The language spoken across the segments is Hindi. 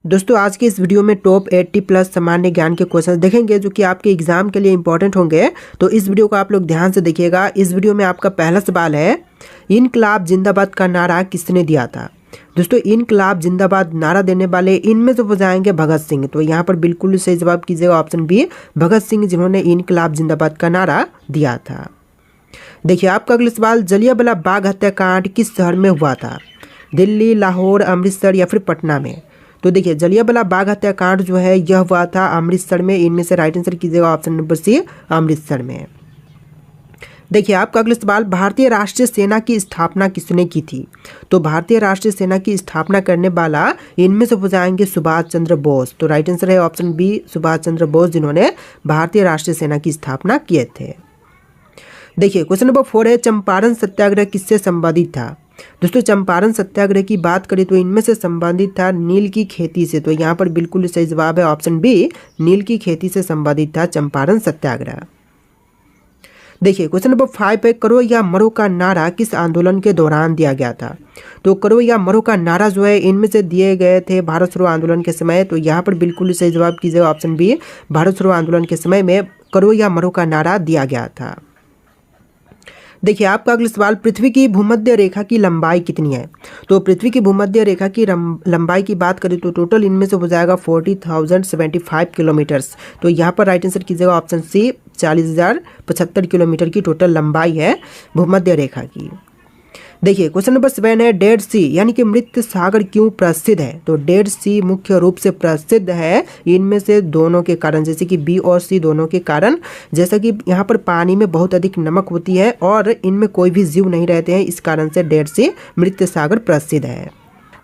दोस्तों आज के इस वीडियो में टॉप 80 प्लस सामान्य ज्ञान के क्वेश्चन देखेंगे जो कि आपके एग्जाम के लिए इंपॉर्टेंट होंगे। तो इस वीडियो को आप लोग ध्यान से देखिएगा। इस वीडियो में आपका पहला सवाल है, इनकलाब जिंदाबाद का नारा किसने दिया था। दोस्तों इनकलाब जिंदाबाद नारा देने वाले इनमें से हो जाएंगे भगत सिंह। तो यहाँ पर बिल्कुल सही जवाब कीजिएगा ऑप्शन बी, भगत सिंह, जिन्होंने इनकलाब जिंदाबाद का नारा दिया था। देखिए आपका अगला सवाल, जलियांवाला बाग हत्याकांड किस शहर में हुआ था। दिल्ली, लाहौर, अमृतसर या फिर पटना में। तो देखिए जलियांवाला बाग हत्याकांड जो है यह हुआ था अमृतसर में। इनमें से राइट आंसर कीजिएगा ऑप्शन नंबर सी, अमृतसर में। देखिए आपका अगला सवाल, भारतीय राष्ट्रीय सेना की स्थापना किसने की थी। तो भारतीय राष्ट्रीय सेना की स्थापना करने वाला इनमें से हो जाएंगे सुभाष चंद्र बोस। तो राइट आंसर है ऑप्शन बी, सुभाष चंद्र बोस, जिन्होंने भारतीय राष्ट्रीय सेना की स्थापना किए थे। देखिए क्वेश्चन नंबर 4 है, चंपारण सत्याग्रह किससे संबंधित था। दोस्तों चंपारण सत्याग्रह की बात करें तो इनमें से संबंधित था नील की खेती से। तो यहाँ पर बिल्कुल सही जवाब है ऑप्शन बी, नील की खेती से संबंधित था चंपारण सत्याग्रह। देखिए क्वेश्चन नंबर 5 है, करो या मरो का नारा किस आंदोलन के दौरान दिया गया था। तो करो या मरो का नारा जो है इनमें से दिए गए थे भारत छोड़ो आंदोलन के समय। तो यहाँ पर बिल्कुल सही जवाब कीजिएगा ऑप्शन बी, भारत छोड़ो आंदोलन के समय में करो या मरो का नारा दिया गया था। देखिए आपका अगला सवाल, पृथ्वी की भूमध्य रेखा की लंबाई कितनी है। तो पृथ्वी की भूमध्य रेखा की लंबाई की बात करें तो टोटल इनमें से हो जाएगा 40,075 किलोमीटर्स। तो यहाँ पर राइट आंसर कीजिएगा ऑप्शन सी, 40,075 किलोमीटर की टोटल लंबाई है भूमध्य रेखा की। देखिए क्वेश्चन नंबर 7 है, डेड सी यानी कि मृत सागर क्यों प्रसिद्ध है। तो डेड सी मुख्य रूप से प्रसिद्ध है इनमें से दोनों के कारण, जैसे कि बी और सी दोनों के कारण। जैसा कि यहाँ पर पानी में बहुत अधिक नमक होती है और इनमें कोई भी जीव नहीं रहते हैं, इस कारण से डेड सी मृत सागर प्रसिद्ध है।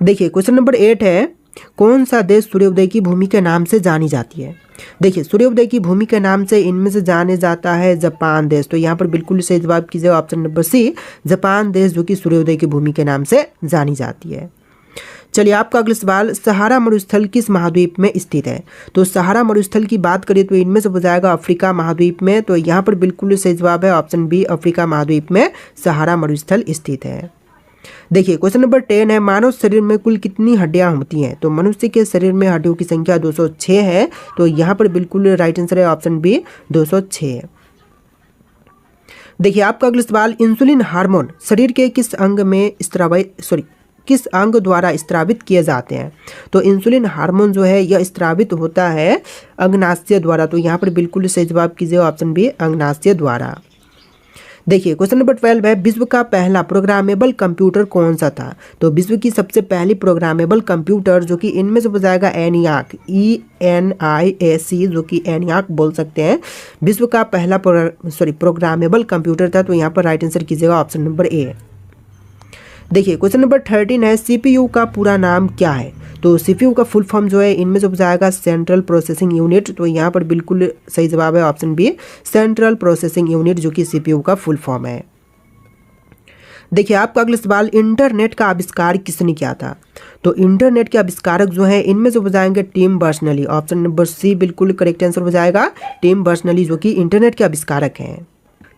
देखिए क्वेश्चन नंबर 8 है, कौन सा देश सूर्योदय की भूमि के नाम से जानी जाती है। देखिए सूर्योदय की भूमि के नाम से इनमें से जाने जाता है जापान देश। तो यहाँ पर बिल्कुल सही जवाब कीजिएगा ऑप्शन नंबर सी, जापान देश, जो कि सूर्योदय की भूमि के नाम से जानी जाती है। चलिए आपका अगला सवाल, सहारा मरुस्थल किस महाद्वीप में स्थित है। तो सहारा मरुस्थल की बात करें तो इनमें से हो जाएगा अफ्रीका महाद्वीप में। तो यहाँ पर बिल्कुल सही जवाब है ऑप्शन बी, अफ्रीका महाद्वीप में सहारा मरुस्थल स्थित है। देखिए क्वेश्चन नंबर 10 है, मानव शरीर में कुल कितनी हड्डियां होती हैं। तो मनुष्य के शरीर में हड्डियों की संख्या 206 है। तो यहाँ पर बिल्कुल राइट आंसर है ऑप्शन बी, 206। देखिए आपका अगला सवाल, इंसुलिन हार्मोन शरीर के किस अंग में किस अंग द्वारा स्त्रावित किए जाते हैं। तो इंसुलिन हार्मोन जो है यह स्त्रावित होता है अंगनाशय द्वारा। तो यहाँ पर बिल्कुल सही जवाब कीजिए ऑप्शन बी, अंगनाशय द्वारा। देखिए क्वेश्चन नंबर 12 है, विश्व का पहला प्रोग्रामेबल कंप्यूटर कौन सा था। तो विश्व की सबसे पहली प्रोग्रामेबल कंप्यूटर जो कि इनमें से हो जाएगा ENIAC, ENIAC, जो कि ENIAC बोल सकते हैं, विश्व का पहला प्रोग्रामेबल कंप्यूटर था। तो यहाँ पर राइट आंसर कीजिएगा ऑप्शन नंबर ए। देखिए क्वेश्चन नंबर 13 है, CPU का पूरा नाम क्या है। तो CPU का फुल फॉर्म जो है इनमें से हो जाएगा सेंट्रल प्रोसेसिंग यूनिट। तो यहाँ पर बिल्कुल सही जवाब है option B, central processing unit, जो कि CPU का फुल फॉर्म है। देखिए आपका अगला सवाल, इंटरनेट का आविष्कार किसने किया था। तो इंटरनेट के आविष्कारक जो है इनमें से हो जाएंगे Tim Berners Lee. Option number C बिल्कुल करेक्ट आंसर हो जाएगा, टिम बर्नर्स-ली, जो कि इंटरनेट के आविष्कारक हैं।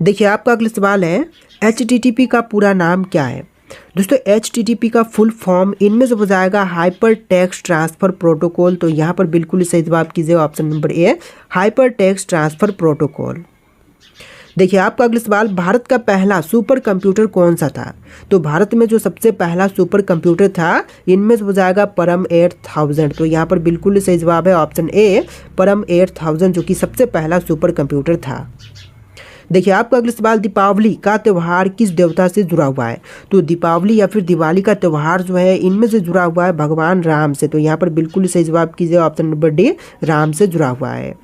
देखिए आपका अगला सवाल है, HTTP का पूरा नाम क्या है। दोस्तों HTTP का फुल फॉर्म इनमें से हो जाएगा हाइपर टेक्स्ट ट्रांसफर प्रोटोकॉल। तो यहाँ पर बिल्कुल सही जवाब कीजिए option number A, hyper text transfer protocol. देखिए आपका अगला सवाल, भारत का पहला सुपर कंप्यूटर कौन सा था। तो भारत में जो सबसे पहला सुपर कंप्यूटर था इनमें से हो जाएगा परम 8000। तो यहाँ पर बिल्कुल सही जवाब है ऑप्शन ए, परम 8000, जो कि सबसे पहला सुपर कंप्यूटर था। देखिए आपका अगला सवाल, दीपावली का त्यौहार किस देवता से जुड़ा हुआ है। तो दीपावली या फिर दिवाली का त्यौहार जो है इनमें से जुड़ा हुआ है भगवान राम से। तो यहाँ पर बिल्कुल सही जवाब कीजिए ऑप्शन नंबर डी, राम से जुड़ा हुआ है।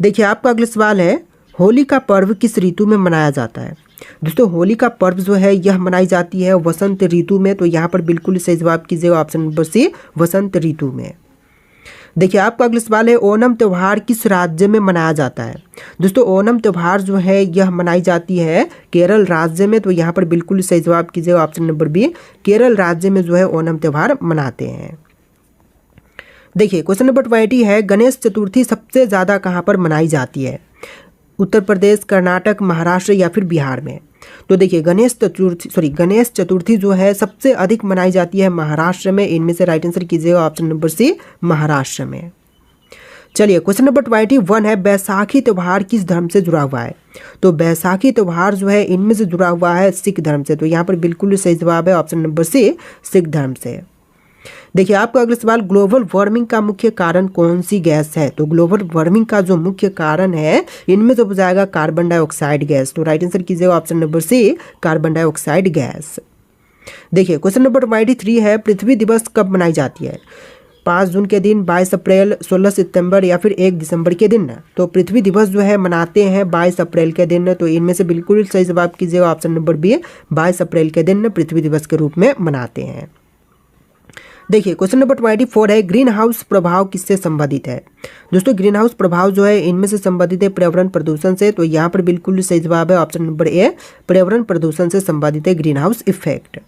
देखिए आपका अगला सवाल है, होली का पर्व किस ऋतु में मनाया जाता है। दोस्तों होली का पर्व जो है यह मनाई जाती है वसंत ऋतु में। तो यहाँ पर बिल्कुल सही जवाब कीजिए ऑप्शन नंबर सी, वसंत ऋतु में। देखिए आपका अगला सवाल है, ओणम त्यौहार किस राज्य में मनाया जाता है। दोस्तों ओणम त्यौहार जो है यह मनाई जाती है केरल राज्य में। तो यहाँ पर बिल्कुल सही जवाब कीजिए ऑप्शन नंबर बी, केरल राज्य में जो है ओणम त्यौहार मनाते हैं। देखिए क्वेश्चन नंबर 20 है, गणेश चतुर्थी सबसे ज़्यादा कहाँ पर मनाई जाती है। उत्तर प्रदेश, कर्नाटक, महाराष्ट्र या फिर बिहार में? तो देखिए गणेश चतुर्थी जो है सबसे अधिक मनाई जाती है महाराष्ट्र में। इनमें से राइट आंसर कीजिएगा ऑप्शन नंबर सी, महाराष्ट्र में। चलिए क्वेश्चन नंबर 21 है, बैसाखी त्यौहार किस धर्म से जुड़ा हुआ है? तो बैसाखी त्यौहार जो है इनमें से जुड़ा हुआ है सिख धर्म से। तो यहाँ पर बिल्कुल सही जवाब है ऑप्शन नंबर सी, सिख धर्म से। देखिए आपका अगला सवाल, ग्लोबल वार्मिंग का मुख्य कारण कौन सी गैस है? तो ग्लोबल वार्मिंग का जो मुख्य कारण है इनमें तो हो जाएगा कार्बन डाइऑक्साइड गैस। तो राइट आंसर कीजिएगा option number C, carbon dioxide gas. देखिए क्वेश्चन नंबर 23 है, पृथ्वी दिवस कब मनाई जाती है? 5 जून के दिन, 22 अप्रैल, 16 सितंबर या फिर 1 दिसंबर के दिन? तो पृथ्वी दिवस जो है मनाते हैं 22 अप्रैल के दिन। तो इनमें से बिल्कुल सही जवाब कीजिएगा ऑप्शन नंबर बी, 22 अप्रैल के दिन पृथ्वी दिवस के रूप में मनाते हैं। देखिए क्वेश्चन नंबर 24 है, ग्रीन हाउस प्रभाव किससे संबंधित है? दोस्तों ग्रीन हाउस प्रभाव जो है इनमें से संबंधित है पर्यावरण प्रदूषण से। तो यहाँ पर बिल्कुल सही जवाब है ऑप्शन नंबर ए, पर्यावरण प्रदूषण से संबंधित है ग्रीन हाउस इफेक्ट।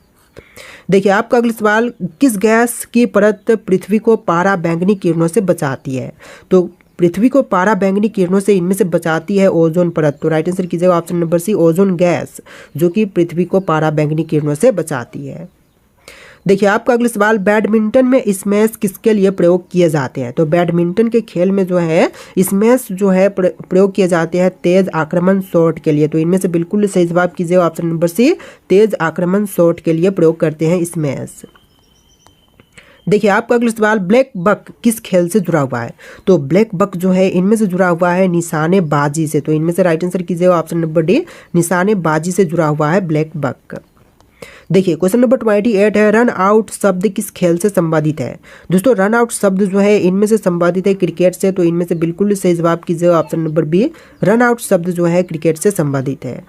देखिए आपका अगला सवाल, किस गैस की परत पृथ्वी को पारा बैंगनी किरणों से बचाती है? तो पृथ्वी को पारा बैंगनी किरणों से इनमें से बचाती है ओजोन परत। तो राइट आंसर कीजिएगा option number C, ozone gas, जो कि पृथ्वी को पारा बैंगनी किरणों से बचाती है। देखिए आपका अगला सवाल, बैडमिंटन में स्मैश किसके लिए प्रयोग किए जाते हैं? तो बैडमिंटन के खेल में जो है स्मैश जो है प्रयोग किए जाते हैं तेज आक्रमण शॉट के लिए। तो इनमें से बिल्कुल सही जवाब कीजिएगा ऑप्शन नंबर सी, तेज आक्रमण शॉट के लिए प्रयोग करते हैं स्मैश। देखिए आपका अगला सवाल, ब्लैक बक किस खेल से जुड़ा हुआ है? तो ब्लैक बक जो है इनमें से जुड़ा हुआ है निशानेबाजी से। तो इनमें से राइट आंसर कीजिएगा ऑप्शन नंबर डी, निशानेबाजी से जुड़ा हुआ है ब्लैक बक। देखिए क्वेश्चन नंबर 28 है, रन आउट शब्द किस खेल से संबंधित है? दोस्तों रन आउट शब्द जो है इनमें से संबंधित है क्रिकेट से। तो इनमें से बिल्कुल सही जवाब कीजिएगा option number B, run out शब्द जो है क्रिकेट से संबंधित है।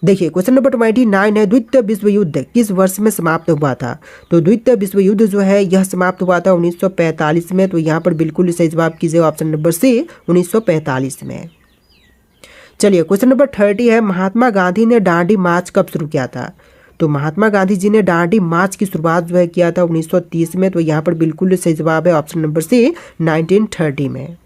देखिए क्वेश्चन नंबर 29 है, द्वितीय विश्व युद्ध किस वर्ष में समाप्त हुआ था? तो द्वितीय विश्व युद्ध जो है यह समाप्त हुआ था 1945 में। तो यहाँ पर बिल्कुल सही जवाब कीजिएगा ऑप्शन नंबर सी, 1945 में। चलिए क्वेश्चन नंबर 30 है, महात्मा गांधी ने दांडी मार्च कब शुरू किया था? तो महात्मा गांधी जी ने दांडी मार्च की शुरुआत जो है किया था 1930 में। तो यहाँ पर बिल्कुल सही जवाब है ऑप्शन नंबर सी, 1930 में।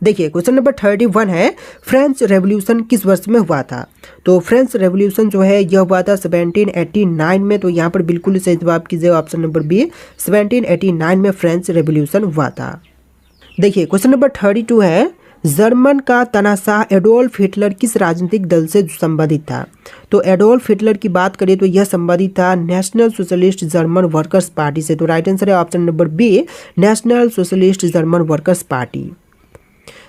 देखिए क्वेश्चन नंबर 31 है, फ्रेंच रेवोल्यूशन किस वर्ष में हुआ था? तो फ्रेंच रेवोल्यूशन जो है यह हुआ था 1789 में। तो यहाँ पर बिल्कुल सही जवाब कीजिएगा ऑप्शन नंबर बी, 1789 में फ्रेंच रेवोल्यूशन हुआ था। देखिए क्वेश्चन नंबर 32 है, जर्मन का तानाशाह एडोल्फ हिटलर किस राजनीतिक दल से संबंधित था? तो एडोल्फ हिटलर की बात करें तो यह संबंधित था national socialist German workers party से। तो राइट आंसर है option number B, national socialist German workers party.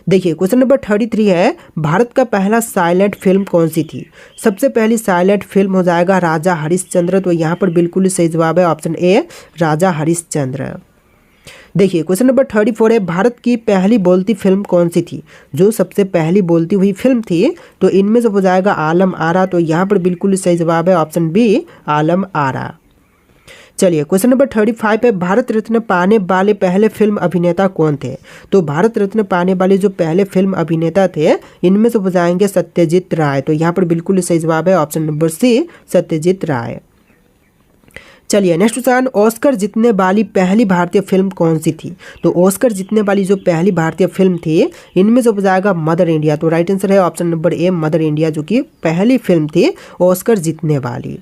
देखिए क्वेश्चन नंबर 33 है, भारत का पहला साइलेंट फिल्म कौन सी थी? सबसे पहली साइलेंट फिल्म हो जाएगा राजा हरिश्चंद्र। तो यहाँ पर बिल्कुल सही जवाब है ऑप्शन ए, राजा हरिश्चंद्र। देखिए क्वेश्चन नंबर 34 है, भारत की पहली बोलती फिल्म कौन सी थी? जो सबसे पहली बोलती हुई फिल्म थी तो इनमें से हो जाएगा आलम आरा। तो यहाँ पर बिल्कुल सही जवाब है ऑप्शन बी, आलम आरा। चलिए क्वेश्चन नंबर 35 है, भारत रत्न पाने वाले पहले फिल्म अभिनेता कौन थे? तो भारत रत्न पाने वाले जो पहले फिल्म अभिनेता थे इनमें से हो जाएंगे सत्यजीत राय। तो यहाँ पर बिल्कुल सही जवाब है ऑप्शन नंबर सी, सत्यजीत राय। चलिए नेक्स्ट क्वेश्चन, ऑस्कर जीतने वाली पहली भारतीय फिल्म कौन सी थी? तो ऑस्कर जीतने वाली जो पहली भारतीय फिल्म थी इनमें से हो जाएगा मदर इंडिया। तो राइट आंसर है option number A, mother India, जो कि पहली फिल्म थी ऑस्कर जीतने वाली।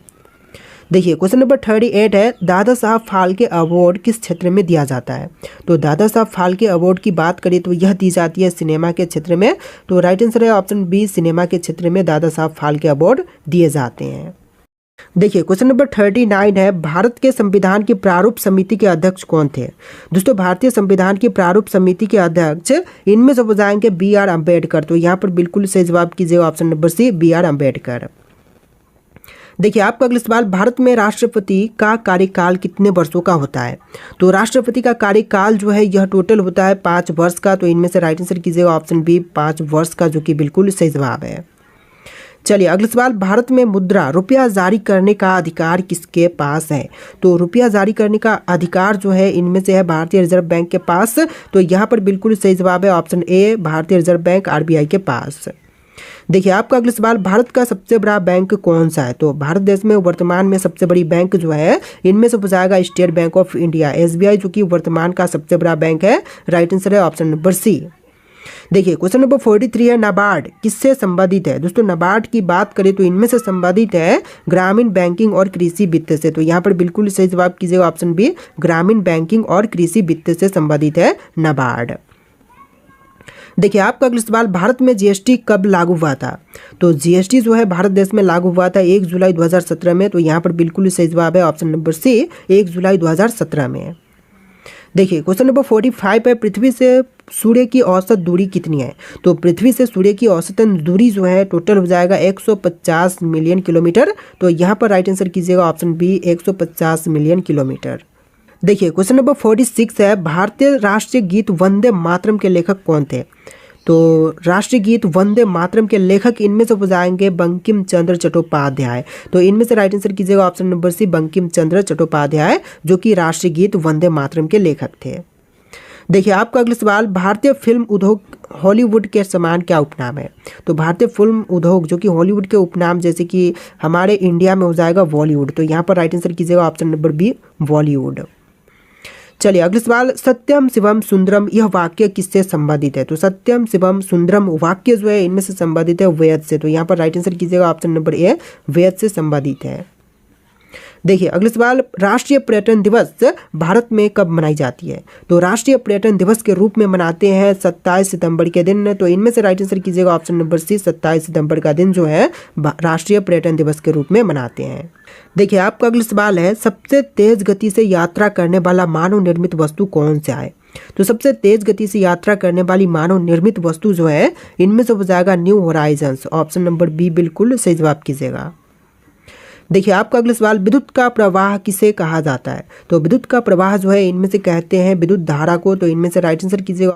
देखिए क्वेश्चन नंबर 38 है, दादा साहब फाल्के अवार्ड किस क्षेत्र में दिया जाता है? तो दादा साहब फाल्के अवार्ड की बात करें तो यह दी जाती है सिनेमा के क्षेत्र में। तो राइट आंसर है ऑप्शन बी, सिनेमा के क्षेत्र में दादा साहब फाल्के अवार्ड दिए जाते हैं। देखिए क्वेश्चन नंबर 39 है, भारत के संविधान की प्रारूप समिति के अध्यक्ष कौन थे? दोस्तों भारतीय संविधान की प्रारूप समिति के अध्यक्ष इनमें से हो जाएंगे बी आर अम्बेडकर। तो यहाँ पर बिल्कुल सही जवाब कीजिएगा option number C, B R Ambedkar. देखिए आपका अगला सवाल, भारत में राष्ट्रपति का कार्यकाल कितने वर्षों का होता है? तो राष्ट्रपति का कार्यकाल जो है यह टोटल होता है 5 वर्ष का। तो इनमें से राइट आंसर कीजिएगा ऑप्शन बी, 5 वर्ष का, जो कि बिल्कुल सही जवाब है। चलिए अगला सवाल, भारत में मुद्रा रुपया जारी करने का अधिकार किसके पास है? तो रुपया जारी करने का अधिकार जो है इनमें से है भारतीय रिजर्व बैंक के पास। तो यहाँ पर बिल्कुल सही जवाब है ऑप्शन ए, भारतीय रिजर्व बैंक आरबीआई के पास। देखिए आपका अगला सवाल, भारत का सबसे बड़ा बैंक कौन सा है? तो भारत देश में वर्तमान में सबसे बड़ी बैंक जो है इनमें से हो जाएगा state bank of India, SBI, जो कि वर्तमान का सबसे बड़ा बैंक है। राइट आंसर है ऑप्शन नंबर सी। देखिए क्वेश्चन नंबर 43 है, नाबार्ड किससे संबंधित है। दोस्तों नाबार्ड की बात करें तो इनमें से संबंधित है ग्रामीण बैंकिंग और कृषि वित्त से। तो यहाँ पर बिल्कुल सही जवाब कीजिएगा ऑप्शन बी, ग्रामीण बैंकिंग और कृषि वित्त से संबंधित है नाबार्ड। देखिए आपका अगला सवाल, भारत में जीएसटी कब लागू हुआ था। तो जीएसटी जो है भारत देश में लागू हुआ था 1 जुलाई 2017 में। तो यहाँ पर बिल्कुल सही जवाब है ऑप्शन नंबर सी, 1 जुलाई 2017 में। देखिए क्वेश्चन नंबर 45 है, पृथ्वी से सूर्य की औसत दूरी कितनी है। तो पृथ्वी से सूर्य की औसतन दूरी जो है टोटल हो जाएगा 150 मिलियन किलोमीटर। तो यहाँ पर राइट आंसर कीजिएगा ऑप्शन बी, 150 मिलियन किलोमीटर। देखिए क्वेश्चन नंबर 46 है, भारतीय राष्ट्रीय गीत वंदे मातरम के लेखक कौन थे। तो राष्ट्रीय गीत वंदे मातरम के लेखक इनमें से हो जाएंगे बंकिम चंद्र चट्टोपाध्याय। तो इनमें से राइट आंसर कीजिएगा ऑप्शन नंबर सी, बंकिम चंद्र चट्टोपाध्याय, जो कि राष्ट्रीय गीत वंदे मातरम के लेखक थे। देखिए आपका अगला सवाल, भारतीय फिल्म उद्योग हॉलीवुड के समान क्या उपनाम है। तो भारतीय फिल्म उद्योग जो कि हॉलीवुड के उपनाम जैसे कि हमारे इंडिया में हो जाएगा बॉलीवुड। तो यहाँ पर राइट आंसर कीजिएगा ऑप्शन नंबर बी, बॉलीवुड। चलिए अगला सवाल, सत्यम शिवम सुंदरम यह वाक्य किससे संबंधित है। तो सत्यम शिवम सुंदरम वाक्य जो है इनमें से संबंधित है वेद से। तो यहाँ पर राइट आंसर कीजिएगा ऑप्शन नंबर ए, वेद से संबंधित है। देखिए अगला सवाल, राष्ट्रीय पर्यटन दिवस भारत में कब मनाई जाती है। तो राष्ट्रीय पर्यटन दिवस के रूप में मनाते हैं 27 सितंबर के दिन। तो इनमें से राइट आंसर कीजिएगा ऑप्शन नंबर सी, 27 सितंबर का दिन जो है राष्ट्रीय पर्यटन दिवस के रूप में मनाते हैं। देखिए आपका अगला सवाल है, सबसे तेज गति से यात्रा करने वाला मानव निर्मित वस्तु कौन सा है। तो सबसे तेज गति से यात्रा करने वाली मानव निर्मित वस्तु जो है इनमें से हो जाएगा New Horizons. Option number B बिल्कुल सही जवाब कीजिएगा। देखिए आपका अगला सवाल, विद्युत का प्रवाह किसे कहा जाता है। तो विद्युत का प्रवाह जो है इनमें से कहते हैं विद्युत धारा को। तो इनमें से राइट आंसर कीजिएगा